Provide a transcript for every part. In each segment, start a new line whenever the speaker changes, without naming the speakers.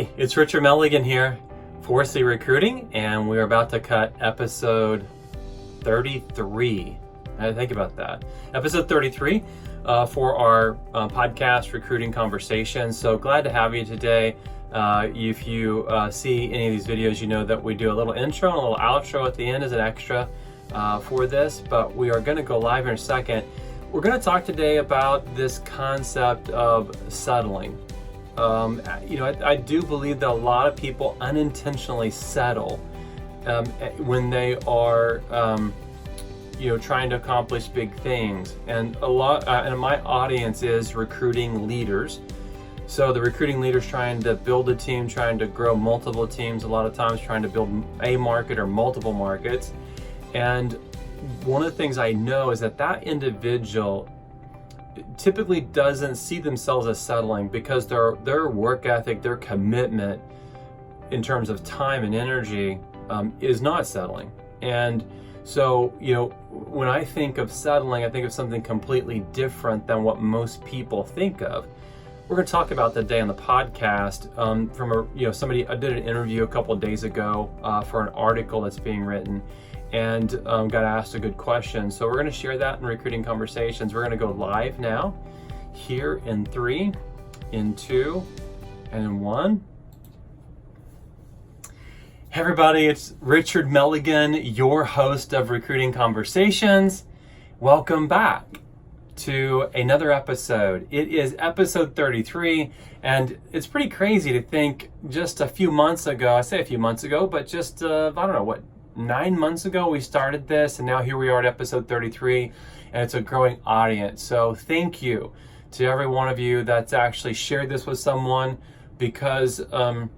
Hey, it's Richard Milligan here, Forcely Recruiting, and we're about to cut episode 33. I think about that. Episode 33 for our podcast recruiting conversation. So glad to have you today. If you see any of these videos, you know that we do a little intro and a little outro at the end as an extra for this, but we are going to go live in a second. We're going to talk today about this concept of settling. I do believe that a lot of people unintentionally settle when they are, trying to accomplish big things. And and my audience is recruiting leaders. So the recruiting leaders trying to build a team, trying to grow multiple teams, a lot of times trying to build a market or multiple markets. And one of the things I know is that individual typically doesn't see themselves as settling because their work ethic, their commitment in terms of time and energy is not settling. And so, when I think of settling, I think of something completely different than what most people think of. We're going to talk about that today on the podcast from somebody. I did an interview a couple of days ago for an article that's being written, and got asked a good question. So we're going to share that in Recruiting Conversations. We're going to go live now, here in 3, in 2, and in 1. Hey everybody, it's Richard Milligan, your host of Recruiting Conversations. Welcome back to another episode. It is episode 33, and it's pretty crazy to think just a few months ago, I say a few months ago, but just, 9 months ago we started this, and now here we are at episode 33, and it's a growing audience. So thank you to every one of you that's actually shared this with someone, because I'm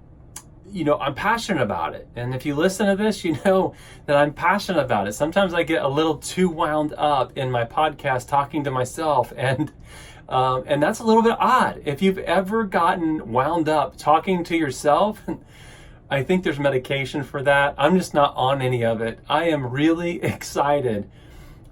passionate about it. And if you listen to this, you know that I'm passionate about it. Sometimes I get a little too wound up in my podcast talking to myself, and that's a little bit odd. If you've ever gotten wound up talking to yourself, I think there's medication for that. I'm just not on any of it. I am really excited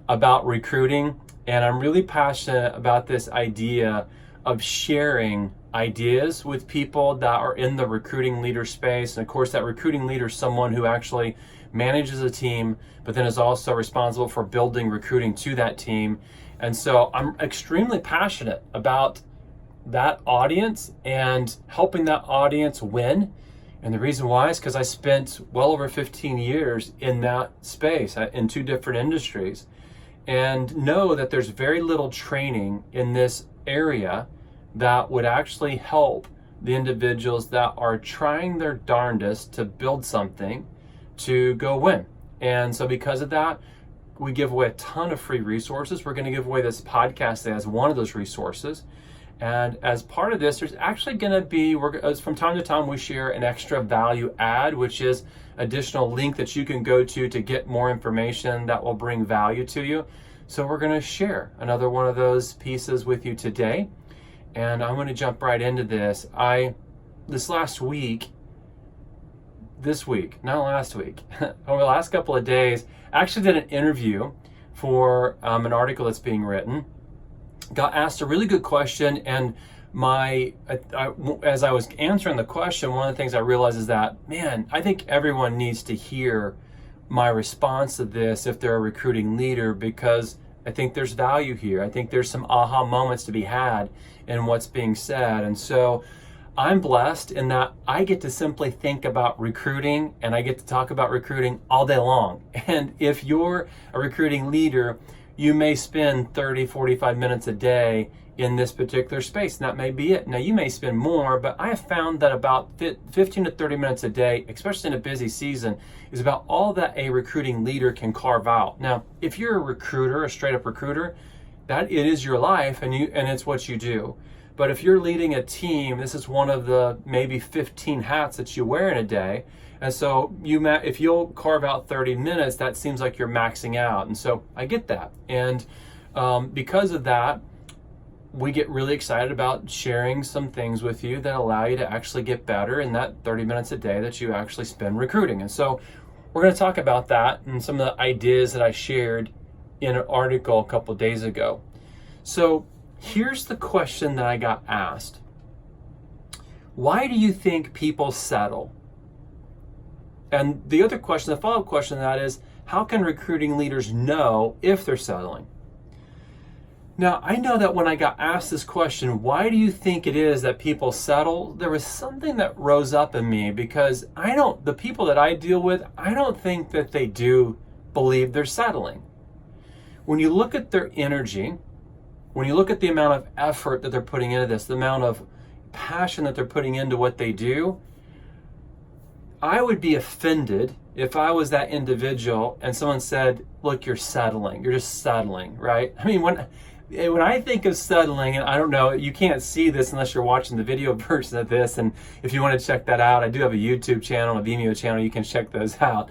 about recruiting, and I'm really passionate about this idea of sharing ideas with people that are in the recruiting leader space. And of course, that recruiting leader is someone who actually manages a team, but then is also responsible for building recruiting to that team. And so I'm extremely passionate about that audience and helping that audience win. And the reason why is because I spent well over 15 years in that space, in 2 different industries, and know that there's very little training in this area that would actually help the individuals that are trying their darndest to build something to go win. And so because of that, we give away a ton of free resources. We're going to give away this podcast as one of those resources. And as part of this, there's actually going to be, from time to time, we share an extra value add, which is additional link that you can go to get more information that will bring value to you. So we're going to share another one of those pieces with you today. And I'm going to jump right into this. Over the last couple of days, I actually did an interview for an article that's being written. Got asked a really good question, and as I was answering the question, one of the things I realized is that, I think everyone needs to hear my response to this if they're a recruiting leader, because I think there's value here. I think there's some aha moments to be had in what's being said. And so I'm blessed in that I get to simply think about recruiting, and I get to talk about recruiting all day long. And if you're a recruiting leader, you may spend 30, 45 minutes a day in this particular space, and that may be it. Now, you may spend more, but I have found that about 15 to 30 minutes a day, especially in a busy season, is about all that a recruiting leader can carve out. Now, if you're a recruiter, a straight up recruiter, that it is your life, and it's what you do. But if you're leading a team, this is one of the maybe 15 hats that you wear in a day. And so if you'll carve out 30 minutes, that seems like you're maxing out. And so I get that. And because of that, we get really excited about sharing some things with you that allow you to actually get better in that 30 minutes a day that you actually spend recruiting. And so we're going to talk about that and some of the ideas that I shared in an article a couple of days ago. So here's the question that I got asked. why do you think people settle? And the other question, the follow-up question to that is, how can recruiting leaders know if they're settling? Now, I know that when I got asked this question, why do you think it is that people settle? There was something that rose up in me, because the people that I deal with, I don't think that they do believe they're settling. When you look at their energy, when you look at the amount of effort that they're putting into this, the amount of passion that they're putting into what they do, I would be offended if I was that individual and someone said, look, you're settling. You're just settling, right? I mean, when I think of settling, and I don't know, you can't see this unless you're watching the video version of this, and if you want to check that out, I do have a YouTube channel, a Vimeo channel, you can check those out.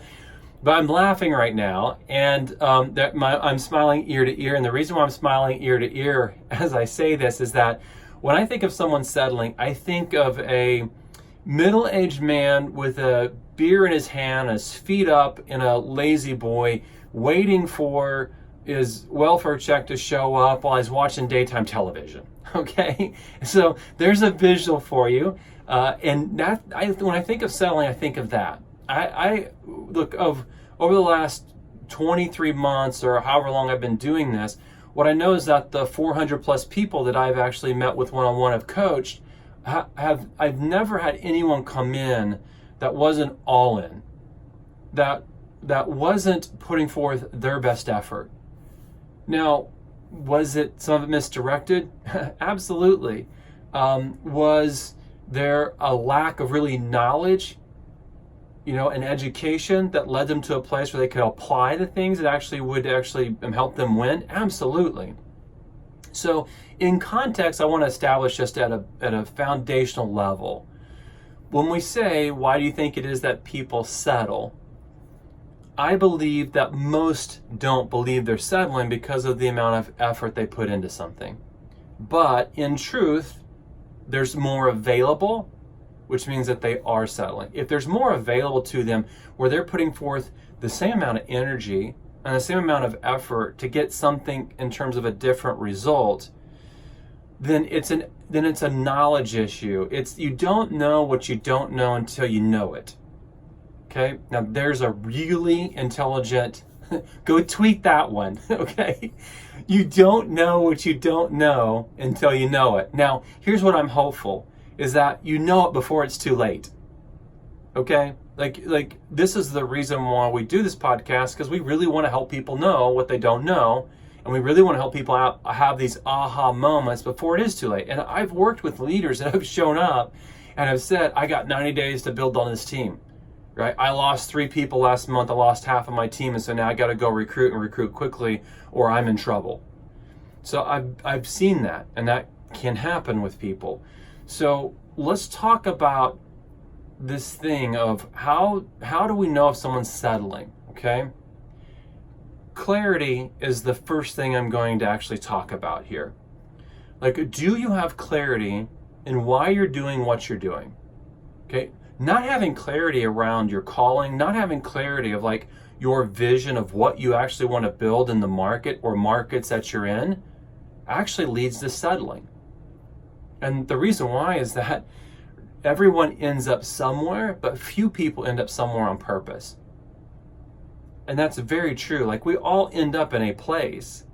But I'm laughing right now, and I'm smiling ear to ear, and the reason why I'm smiling ear to ear as I say this is that when I think of someone settling, I think of a middle-aged man with a beer in his hand, his feet up in a lazy boy, waiting for his welfare check to show up while he's watching daytime television. Okay, so there's a visual for you, and when I think of settling, I think of that. I look over the last 23 months or however long I've been doing this. What I know is that the 400 plus people that I've actually met with one-on-one, have coached, I've never had anyone come in that wasn't all in, that wasn't putting forth their best effort. Now, was it some of it misdirected? Absolutely. Was there a lack of really knowledge, and education that led them to a place where they could apply the things that actually would help them win? Absolutely. So in context, I want to establish just at a foundational level, when we say, why do you think it is that people settle? I believe that most don't believe they're settling because of the amount of effort they put into something. But in truth, there's more available, which means that they are settling. If there's more available to them where they're putting forth the same amount of energy and the same amount of effort to get something in terms of a different result, then it's a knowledge issue. You don't know what you don't know until you know it. Okay, now there's a really intelligent, go tweet that one, okay? You don't know what you don't know until you know it. Now, here's what I'm hopeful, is that you know it before it's too late, okay? Like this is the reason why we do this podcast, because we really want to help people know what they don't know, and we really want to help people have these aha moments before it is too late. And I've worked with leaders that have shown up and have said, I got 90 days to build on this team. Right? I lost 3 people last month. I lost half of my team, and so now I got to go recruit quickly, or I'm in trouble. So I've seen that, and that can happen with people. So let's talk about this thing of how do we know if someone's settling? Okay, clarity is the first thing I'm going to actually talk about here. Like, do you have clarity in why you're doing what you're doing? Okay. Not having clarity around your calling, not having clarity of like your vision of what you actually want to build in the market or markets that you're in, actually leads to settling. And the reason why is that everyone ends up somewhere, but few people end up somewhere on purpose. And that's very true. Like, we all end up in a place,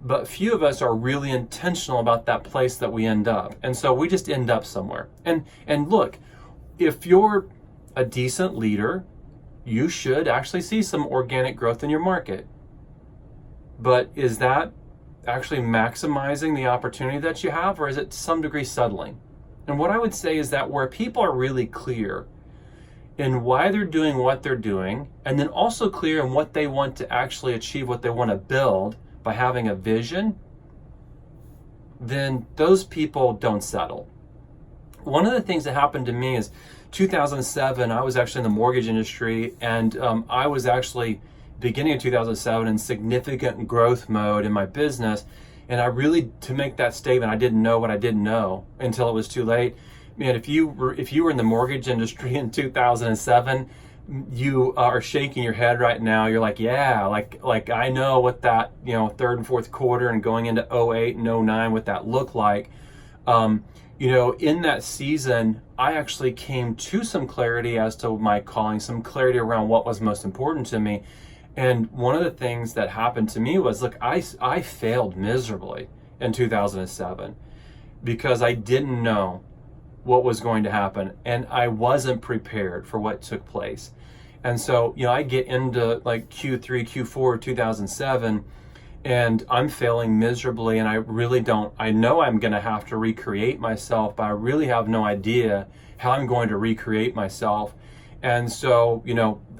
but few of us are really intentional about that place that we end up. And so we just end up somewhere. And look, if you're a decent leader, you should actually see some organic growth in your market. But is that actually maximizing the opportunity that you have, or is it to some degree settling? And what I would say is that where people are really clear in why they're doing what they're doing, and then also clear in what they want to actually achieve, what they want to build by having a vision, then those people don't settle. One of the things that happened to me is 2007, I was actually in the mortgage industry, and I was actually beginning of 2007 in significant growth mode in my business. And I really, to make that statement, I didn't know what I didn't know until it was too late. Man, if you were in the mortgage industry in 2007, you are shaking your head right now. You're like, yeah, like I know what that, third and fourth quarter and going into 08 and 09, what that looked like. in that season, I actually came to some clarity as to my calling, some clarity around what was most important to me. And one of the things that happened to me was, look, I failed miserably in 2007 because I didn't know what was going to happen, and I wasn't prepared for what took place. And so, I get into like Q3, Q4 2007, and I'm failing miserably, and I know I'm going to have to recreate myself, but I really have no idea how I'm going to recreate myself. And so,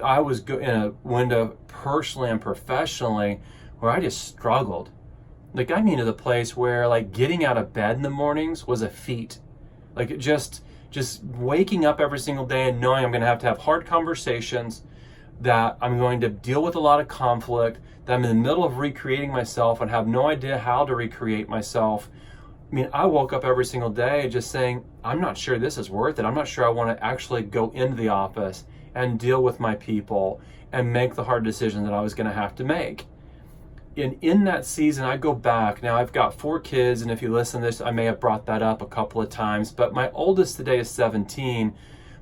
I was in a window personally and professionally where I just struggled. Like, I mean, to the place where like getting out of bed in the mornings was a feat. Like, just waking up every single day and knowing I'm going to have hard conversations, that I'm going to deal with a lot of conflict, that I'm in the middle of recreating myself and have no idea how to recreate myself. I mean, I woke up every single day just saying, I'm not sure this is worth it. I'm not sure I want to actually go into the office and deal with my people and make the hard decision that I was going to have to make. And in that season, I go back. Now, I've got 4 kids, and if you listen to this, I may have brought that up a couple of times, but my oldest today is 17.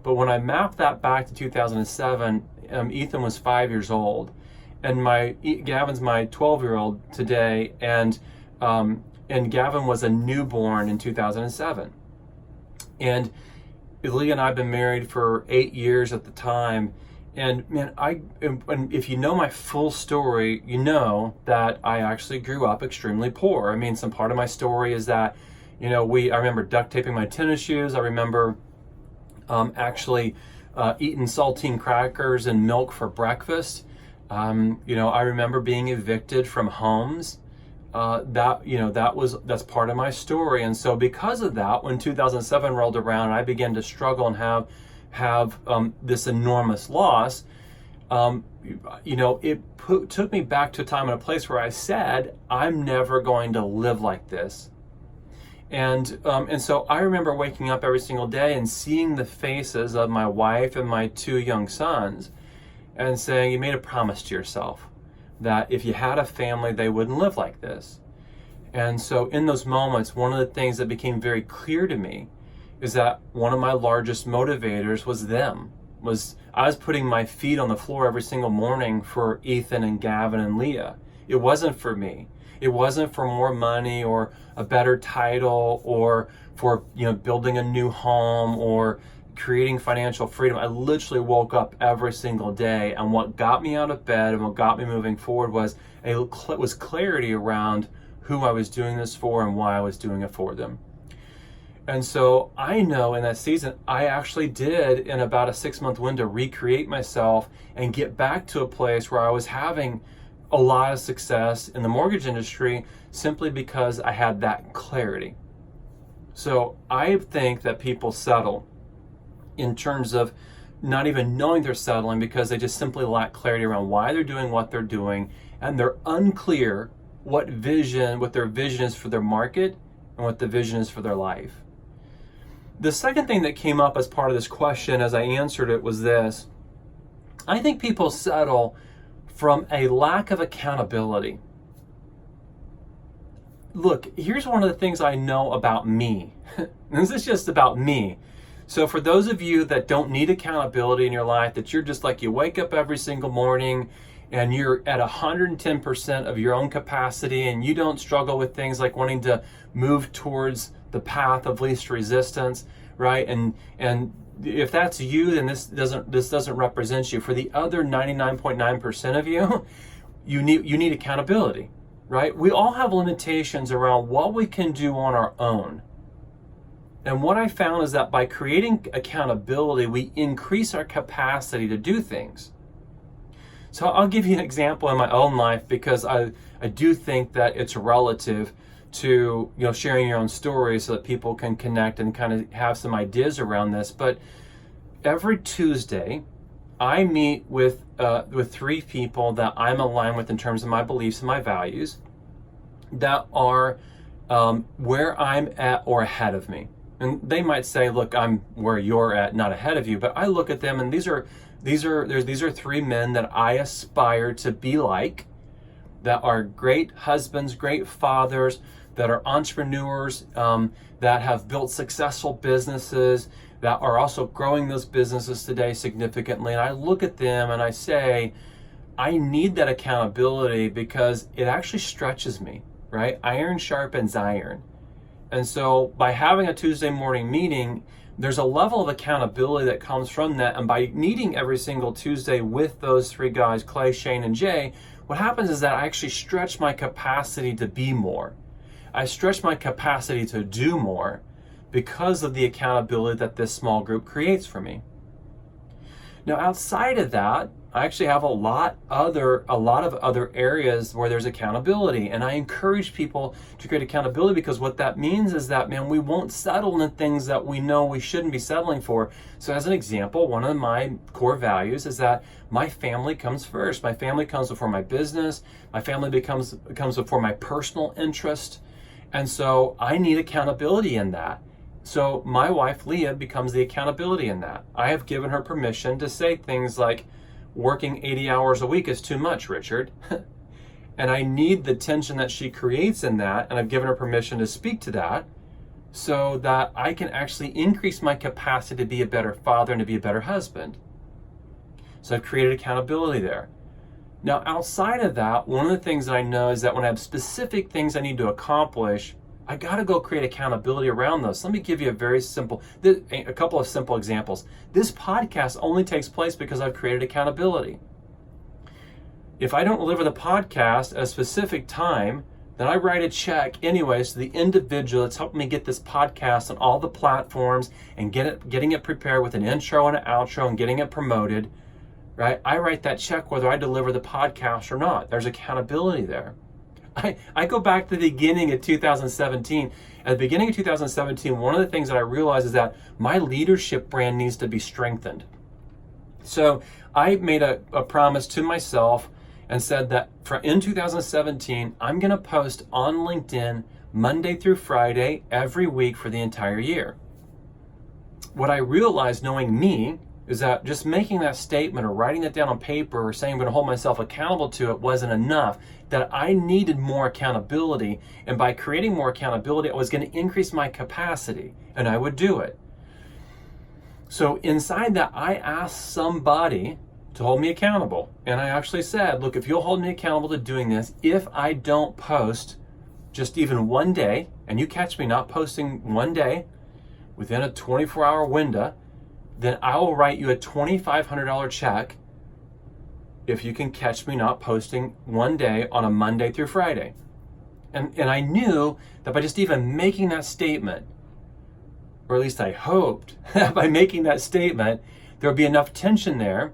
But when I map that back to 2007, Ethan was 5 years old, and Gavin's my 12-year-old today, and Gavin was a newborn in 2007. And Leah and I have been married for 8 years at the time. And man, and if you know my full story, you know that I actually grew up extremely poor. I mean, some part of my story is that, I remember duct taping my tennis shoes. I remember actually eating saltine crackers and milk for breakfast. I remember being evicted from homes. That's part of my story. And so because of that, when 2007 rolled around and I began to struggle and have this enormous loss, it took me back to a time and a place where I said, I'm never going to live like this. And so I remember waking up every single day and seeing the faces of my wife and my 2 young sons and saying, you made a promise to yourself that if you had a family, they wouldn't live like this. And so in those moments, one of the things that became very clear to me is that one of my largest motivators was them. I was putting my feet on the floor every single morning for Ethan and Gavin and Leah. It wasn't for me. It wasn't for more money or a better title or for building a new home or creating financial freedom. I literally woke up every single day, and what got me out of bed and what got me moving forward was clarity around who I was doing this for and why I was doing it for them. And so I know in that season, I actually did, in about a 6-month window, recreate myself and get back to a place where I was having a lot of success in the mortgage industry simply because I had that clarity. So I think that people settle in terms of not even knowing they're settling because they just simply lack clarity around why they're doing what they're doing, and they're unclear what their vision is for their market and what the vision is for their life. The second thing that came up as part of this question as I answered it was this. I think people settle from a lack of accountability. Look, here's one of the things I know about me. This is just about me. So for those of you that don't need accountability in your life, that you're just like, you wake up every single morning and you're at 110% of your own capacity, and you don't struggle with things like wanting to move towards the path of least resistance, right? And if that's you, then this doesn't represent you. For the other 99.9% of you, you need accountability, right? We all have limitations around what we can do on our own. And what I found is that by creating accountability, we increase our capacity to do things. So I'll give you an example in my own life, because I do think that it's relative to sharing your own story so that people can connect and kind of have some ideas around this. But every Tuesday, I meet with 3 people that I'm aligned with in terms of my beliefs and my values that are where I'm at or ahead of me. And they might say, look, I'm where you're at, not ahead of you. But I look at them, and these are 3 men that I aspire to be like, that are great husbands, great fathers, that are entrepreneurs, that have built successful businesses, that are also growing those businesses today significantly. And I look at them and I say, I need that accountability because it actually stretches me, right? Iron sharpens iron. And so by having a Tuesday morning meeting, there's a level of accountability that comes from that. And by meeting every single Tuesday with those three guys, Clay, Shane, and Jay, what happens is that I actually stretch my capacity to be more. I stretch my capacity to do more because of the accountability that this small group creates for me. Now, outside of that, I actually have a lot of other areas where there's accountability, and I encourage people to create accountability because what that means is that, man, we won't settle in things that we know we shouldn't be settling for. So as an example, one of my core values is that my family comes first. My family comes before my business. My family comes before my personal interest. And so I need accountability in that. So my wife, Leah, becomes the accountability in that. I have given her permission to say things like, working 80 hours a week is too much, Richard. And I need the tension that she creates in that, and I've given her permission to speak to that so that I can actually increase my capacity to be a better father and to be a better husband. So I've created accountability there. Now, outside of that, one of the things that I know is that when I have specific things I need to accomplish, I got to go create accountability around those. Let me give you a couple of simple examples. This podcast only takes place because I've created accountability. If I don't deliver the podcast at a specific time, then I write a check anyways to the individual that's helping me get this podcast on all the platforms and getting it prepared with an intro and an outro and getting it promoted, right? I write that check whether I deliver the podcast or not. There's accountability there. I go back to the beginning of 2017. At the beginning of 2017, one of the things that I realized is that my leadership brand needs to be strengthened. So I made a promise to myself and said that in 2017, I'm going to post on LinkedIn Monday through Friday every week for the entire year. What I realized, knowing me, is that just making that statement or writing it down on paper or saying I'm going to hold myself accountable to it wasn't enough, that I needed more accountability. And by creating more accountability, I was going to increase my capacity and I would do it. So inside that, I asked somebody to hold me accountable. And I actually said, look, if you'll hold me accountable to doing this, if I don't post just even one day, and you catch me not posting one day within a 24-hour window, then I will write you a $2,500 check if you can catch me not posting one day on a Monday through Friday. And I knew that by just even making that statement, or at least I hoped that by making that statement, there would be enough tension there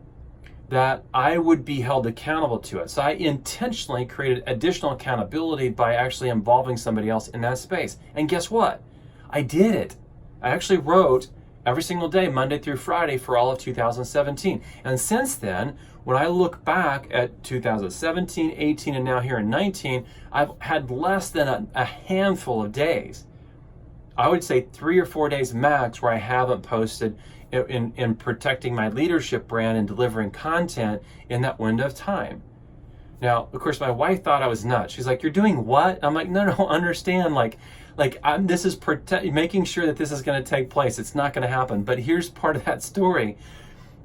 that I would be held accountable to it. So I intentionally created additional accountability by actually involving somebody else in that space. And guess what? I did it. I actually wrote every single day, Monday through Friday, for all of 2017. And since then, when I look back at 2017, 18, and now here in 19, I've had less than a handful of days. I would say 3 or 4 days max where I haven't posted in protecting my leadership brand and delivering content in that window of time. Now, of course, my wife thought I was nuts. She's like, "You're doing what?" I'm like, no, understand. This is making sure that this is going to take place. It's not going to happen. But here's part of that story.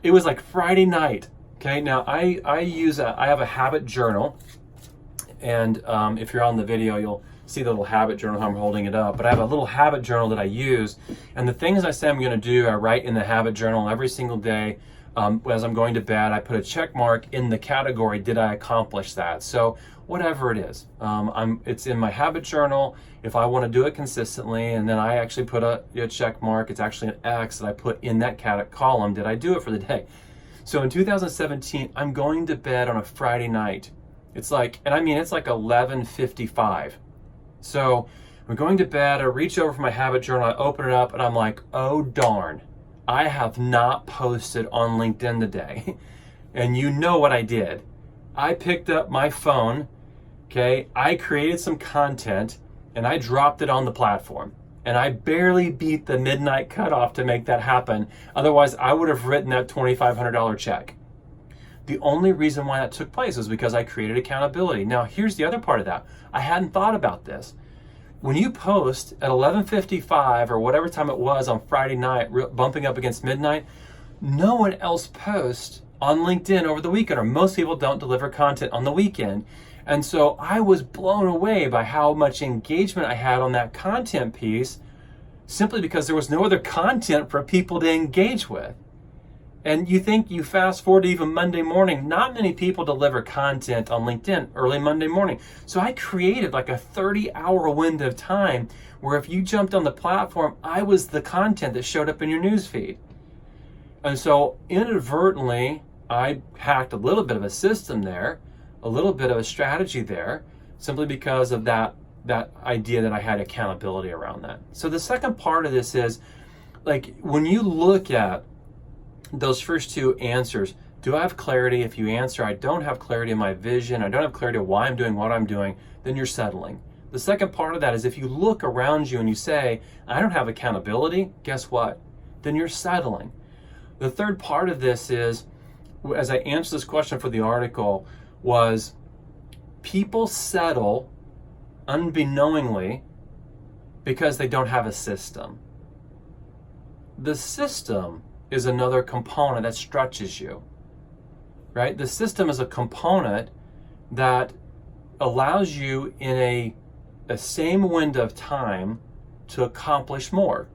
It was like Friday night. Okay, now I have a habit journal, and if you're on the video, you'll see the little habit journal, how I'm holding it up. But I have a little habit journal that I use, and the things I say I'm going to do, I write in the habit journal every single day. As I'm going to bed, I put a check mark in the category, did I accomplish that? So whatever it is, it's in my habit journal if I want to do it consistently, and then I actually put a check mark. It's actually an X that I put in that column, did I do it for the day? So in 2017, I'm going to bed on a Friday night. It's like 11:55. So I'm going to bed, I reach over for my habit journal, I open it up, and I'm like, oh darn, I have not posted on LinkedIn today. And you know what I did. I picked up my phone, okay, I created some content, and I dropped it on the platform. And I barely beat the midnight cutoff to make that happen. Otherwise, I would have written that $2,500 check. The only reason why that took place was because I created accountability. Now, here's the other part of that. I hadn't thought about this. when you post at 11:55 or whatever time it was on Friday night, bumping up against midnight, no one else posts on LinkedIn over the weekend, or most people don't deliver content on the weekend. And so I was blown away by how much engagement I had on that content piece, simply because there was no other content for people to engage with. And you fast forward to even Monday morning, not many people deliver content on LinkedIn early Monday morning. So I created like a 30-hour window of time where if you jumped on the platform, I was the content that showed up in your newsfeed. And so inadvertently, I hacked a little bit of a system there, a little bit of a strategy there, simply because of that idea that I had accountability around that. So the second part of this is, like, when you look at those first two answers, do I have clarity? If you answer, I don't have clarity in my vision, I don't have clarity of why I'm doing what I'm doing, then you're settling. The second part of that is, if you look around you and you say, I don't have accountability, guess what? Then you're settling. The third part of this is, as I answered this question for the article, was people settle unbeknowingly because they don't have a system. The system is another component that stretches you, right? The system is a component that allows you in a same window of time to accomplish more.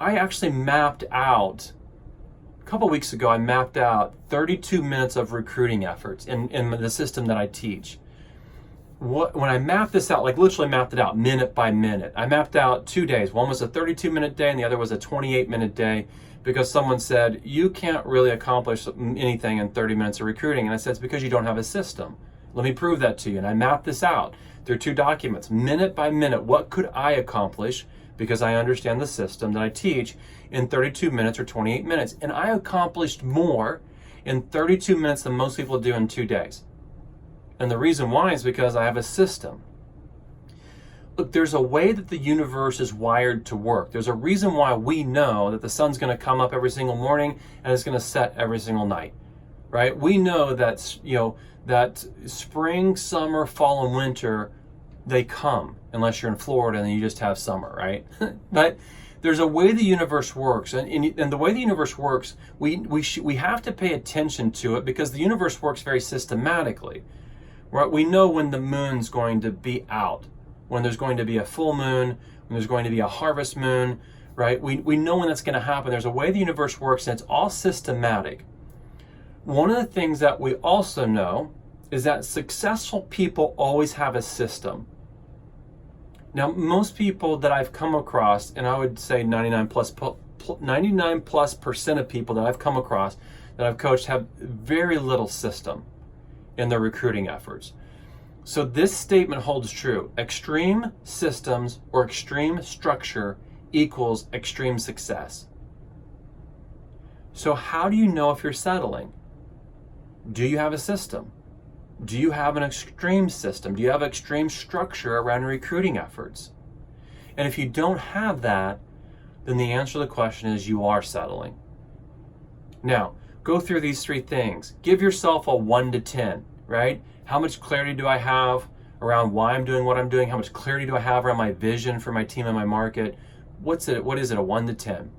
I actually mapped out, a couple weeks ago, I mapped out 32 minutes of recruiting efforts in the system that I teach. When I mapped this out, like literally mapped it out minute by minute, I mapped out 2 days. One was a 32-minute day and the other was a 28-minute day, because someone said, you can't really accomplish anything in 30 minutes of recruiting. And I said, it's because you don't have a system. Let me prove that to you. And I mapped this out. There are 2 documents, minute by minute. What could I accomplish, because I understand the system that I teach, in 32 minutes or 28 minutes? And I accomplished more in 32 minutes than most people do in 2 days. And the reason why is because I have a system. Look, there's a way that the universe is wired to work. There's a reason why we know that the sun's going to come up every single morning and it's going to set every single night, right? We know that, that spring, summer, fall, and winter, they come, unless you're in Florida and you just have summer, right? But there's a way the universe works, and the way the universe works, we have to pay attention to it, because the universe works very systematically. Right? We know when the moon's going to be out, when there's going to be a full moon, when there's going to be a harvest moon, right? We know when that's going to happen. There's a way the universe works, and it's all systematic. One of the things that we also know is that successful people always have a system. Now, most people that I've come across, and I would say 99 plus % of people that I've come across, that I've coached, have very little system in their recruiting efforts. So this statement holds true. Extreme systems or extreme structure equals extreme success. So how do you know if you're settling? Do you have a system? Do you have an extreme system? Do you have extreme structure around recruiting efforts? And if you don't have that, then the answer to the question is you are settling. Now, go through these 3 things. Give yourself a 1 to 10, right? How much clarity do I have around why I'm doing what I'm doing? How much clarity do I have around my vision for my team and my market? What is it, a 1 to 10?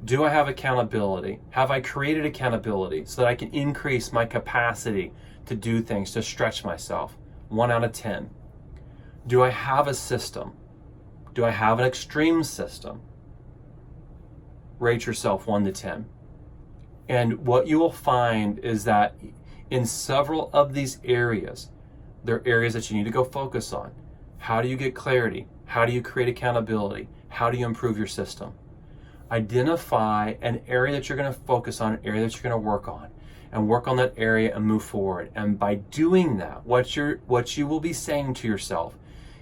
Do I have accountability? Have I created accountability so that I can increase my capacity to do things, to stretch myself? 1 out of 10. Do I have a system? Do I have an extreme system? Rate yourself 1 to 10. And what you will find is that in several of these areas, there are areas that you need to go focus on. How do you get clarity? How do you create accountability? How do you improve your system? Identify an area that you're going to focus on, an area that you're going to work on, and work on that area and move forward. And by doing that, what you will be saying to yourself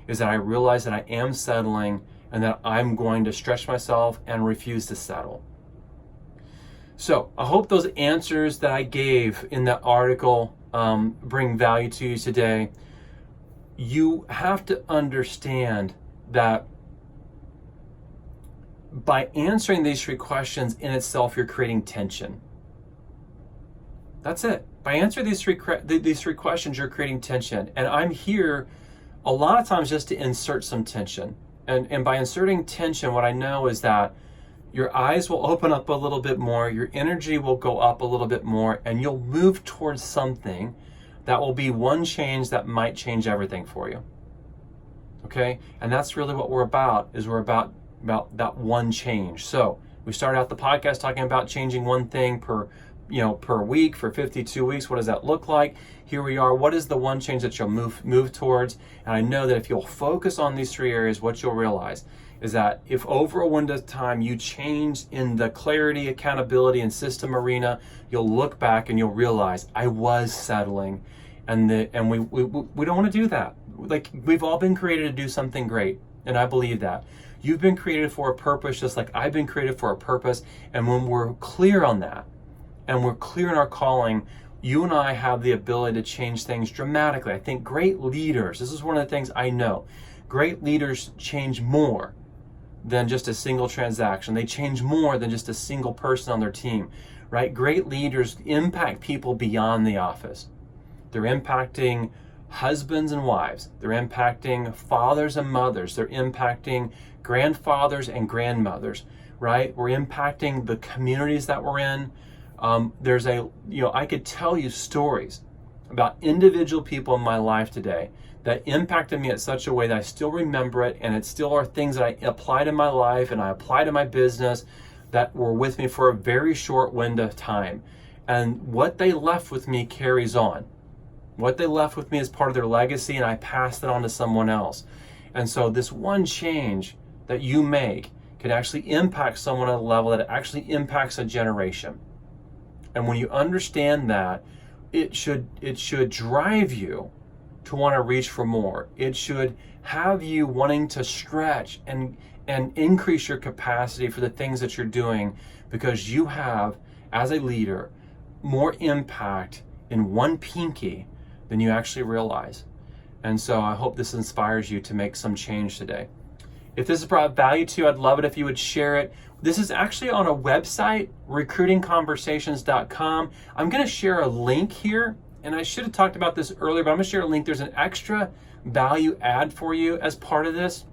is that I realize that I am settling and that I'm going to stretch myself and refuse to settle. So I hope those answers that I gave in that article bring value to you today. You have to understand that by answering these 3 questions in itself, you're creating tension. That's it. By answering these three questions, you're creating tension. And I'm here a lot of times just to insert some tension. And by inserting tension, what I know is that your eyes will open up a little bit more, your energy will go up a little bit more, and you'll move towards something that will be one change that might change everything for you. Okay? And that's really what we're about, is we're about that one change. So we started out the podcast talking about changing one thing per week for 52 weeks. What does that look like? Here we are. What is the one change that you'll move towards? And I know that if you'll focus on these three areas, what you'll realize is that if over a window of time you change in the clarity, accountability, and system arena, you'll look back and you'll realize I was settling, and we don't want to do that. Like, we've all been created to do something great, and I believe that. You've been created for a purpose, just like I've been created for a purpose. And when we're clear on that, and we're clear in our calling, you and I have the ability to change things dramatically. I think great leaders, this is one of the things I know, great leaders change more than just a single transaction. They change more than just a single person on their team, right? Great leaders impact people beyond the office. They're impacting husbands and wives. They're impacting fathers and mothers. They're impacting grandfathers and grandmothers, right? We're impacting the communities that we're in. I could tell you stories about individual people in my life today that impacted me in such a way that I still remember it, and it still are things that I applied in my life and I applied in my business that were with me for a very short window of time. And what they left with me carries on. What they left with me is part of their legacy, and I passed it on to someone else. And so this one change that you make can actually impact someone at a level that it actually impacts a generation. And when you understand that, it should drive you to want to reach for more. It should have you wanting to stretch and increase your capacity for the things that you're doing, because you have, as a leader, more impact in one pinky than you actually realize. And so I hope this inspires you to make some change today. If this has brought value to you, I'd love it if you would share it. This is actually on a website, recruitingconversations.com. I'm going to share a link here, and I should have talked about this earlier, but I'm going to share a link. There's an extra value add for you as part of this.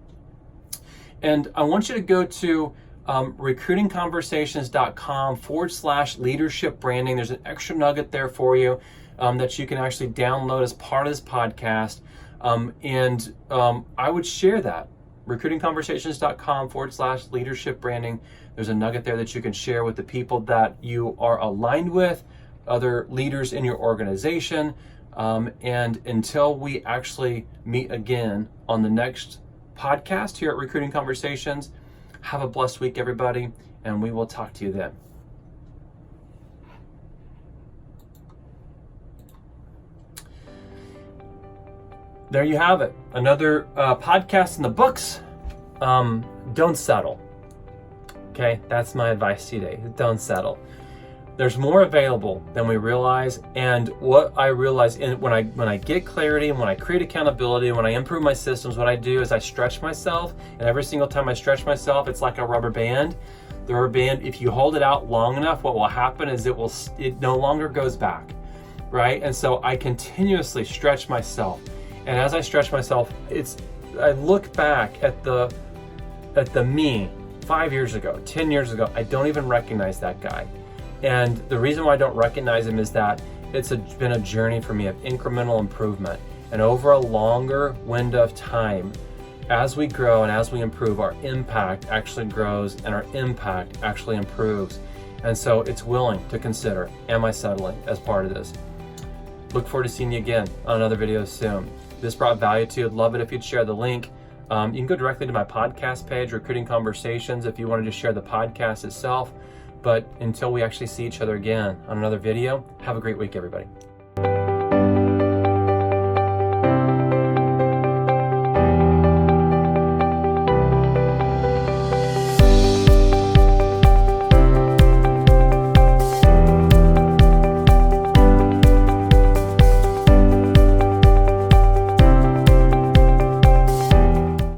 And I want you to go to recruitingconversations.com/leadership branding. There's an extra nugget there for you that you can actually download as part of this podcast. I would share that. recruitingconversations.com/leadership branding. There's a nugget there that you can share with the people that you are aligned with, other leaders in your organization. And until we actually meet again on the next podcast here at Recruiting Conversations, have a blessed week, everybody, and we will talk to you then. There you have it. Another podcast in the books. Don't settle. Okay, that's my advice today. Don't settle. There's more available than we realize, and what I realize when I get clarity and when I create accountability and when I improve my systems, what I do is I stretch myself, and every single time I stretch myself, it's like a rubber band. The rubber band, if you hold it out long enough, what will happen is it no longer goes back, right? And so I continuously stretch myself, and as I stretch myself, I look back at the me 5 years ago, 10 years ago. I don't even recognize that guy. And the reason why I don't recognize him is that it's been a journey for me of incremental improvement. And over a longer window of time, as we grow and as we improve, our impact actually grows and our impact actually improves. And so it's willing to consider, am I settling as part of this? Look forward to seeing you again on another video soon. If this brought value to you, I'd love it if you'd share the link. You can go directly to my podcast page, Recruiting Conversations, if you want to just share the podcast itself. But until we actually see each other again on another video, have a great week, everybody.